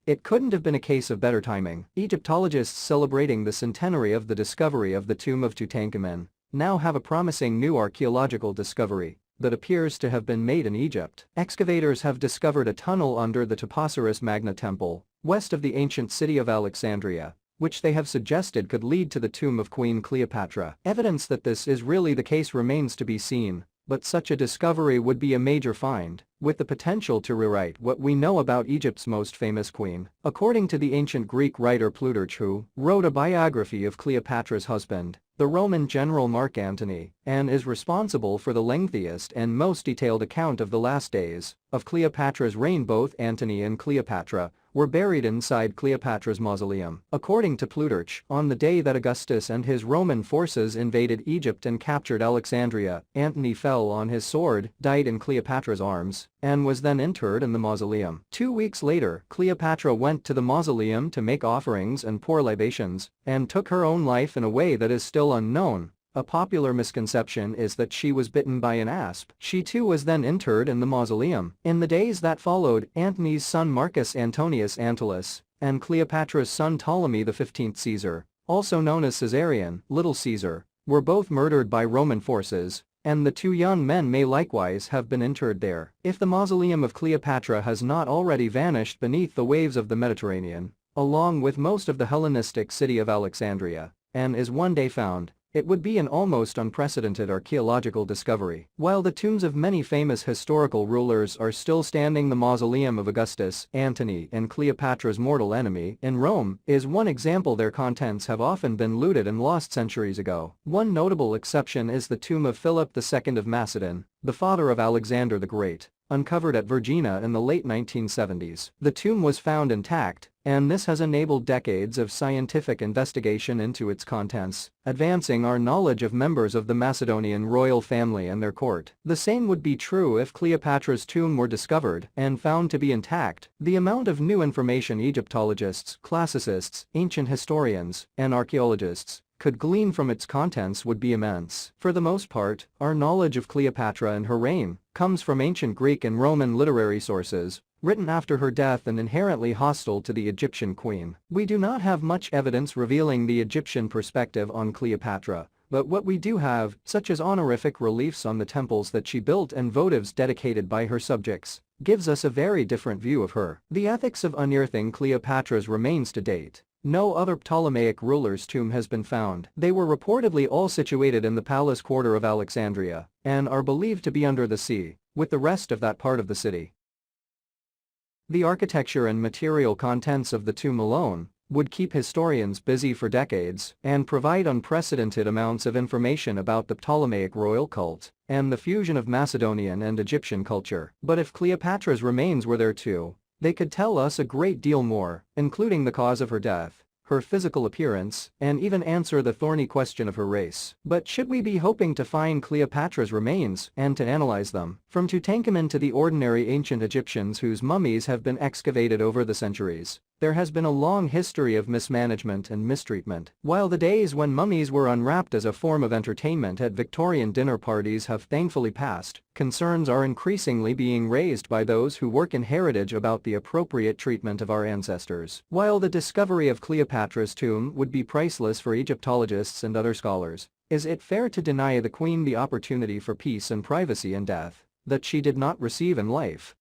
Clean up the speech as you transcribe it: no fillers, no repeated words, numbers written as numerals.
It couldn't have been a case of better timing. Egyptologists celebrating the centenary of the discovery of the tomb of Tutankhamun now have a promising new archaeological discovery that appears to have been made in Egypt. Excavators have discovered a tunnel under the Topoceros Magna Temple, west of the ancient city of Alexandria, which they have suggested could lead to the tomb of Queen Cleopatra. Evidence that this is really the case remains to be seen, but such a discovery would be a major find, with the potential to rewrite what we know about Egypt's most famous queen. According to the ancient Greek writer Plutarch, who wrote a biography of Cleopatra's husband, the Roman general Mark Antony, and is responsible for the lengthiest and most detailed account of the last days of Cleopatra's reign. Both Antony and Cleopatra were buried inside Cleopatra's mausoleum. According to Plutarch, on the day that Augustus and his Roman forces invaded Egypt and captured Alexandria, Antony fell on his sword, died in Cleopatra's arms, and was then interred in the mausoleum. 2 weeks later, Cleopatra went to the mausoleum to make offerings and pour libations, and took her own life in a way that is still unknown. A popular misconception is that she was bitten by an asp. She too was then interred in the mausoleum. In the days that followed, Antony's son Marcus Antonius Antulus and Cleopatra's son Ptolemy XV Caesar, also known as Caesarion, Little Caesar, were both murdered by Roman forces, and the two young men may likewise have been interred there. If the mausoleum of Cleopatra has not already vanished beneath the waves of the Mediterranean, along with most of the Hellenistic city of Alexandria, and is one day found, it would be an almost unprecedented archaeological discovery. While the tombs of many famous historical rulers are still standing, the mausoleum of Augustus, Antony, and Cleopatra's mortal enemy in Rome is one example. Their contents have often been looted and lost centuries ago. One notable exception is the tomb of Philip II of Macedon, the father of Alexander the Great, uncovered at Vergina in the late 1970s. The tomb was found intact, and this has enabled decades of scientific investigation into its contents, advancing our knowledge of members of the Macedonian royal family and their court. The same would be true if Cleopatra's tomb were discovered and found to be intact. The amount of new information Egyptologists, classicists, ancient historians, and archaeologists could glean from its contents would be immense. For the most part, our knowledge of Cleopatra and her reign comes from ancient Greek and Roman literary sources, written after her death and inherently hostile to the Egyptian queen. We do not have much evidence revealing the Egyptian perspective on Cleopatra, but what we do have, such as honorific reliefs on the temples that she built and votives dedicated by her subjects, gives us a very different view of her. The ethics of unearthing Cleopatra's remains to date. No other Ptolemaic ruler's tomb has been found. They were reportedly all situated in the palace quarter of Alexandria and are believed to be under the sea, with the rest of that part of the city. The architecture and material contents of the tomb alone would keep historians busy for decades and provide unprecedented amounts of information about the Ptolemaic royal cult and the fusion of Macedonian and Egyptian culture. But if Cleopatra's remains were there too, they could tell us a great deal more, including the cause of her death, her physical appearance, and even answer the thorny question of her race. But should we be hoping to find Cleopatra's remains and to analyze them? From Tutankhamun to the ordinary ancient Egyptians whose mummies have been excavated over the centuries, there has been a long history of mismanagement and mistreatment. While the days when mummies were unwrapped as a form of entertainment at Victorian dinner parties have thankfully passed, concerns are increasingly being raised by those who work in heritage about the appropriate treatment of our ancestors. While the discovery of Cleopatra's tomb would be priceless for Egyptologists and other scholars, is it fair to deny the queen the opportunity for peace and privacy in death that she did not receive in life?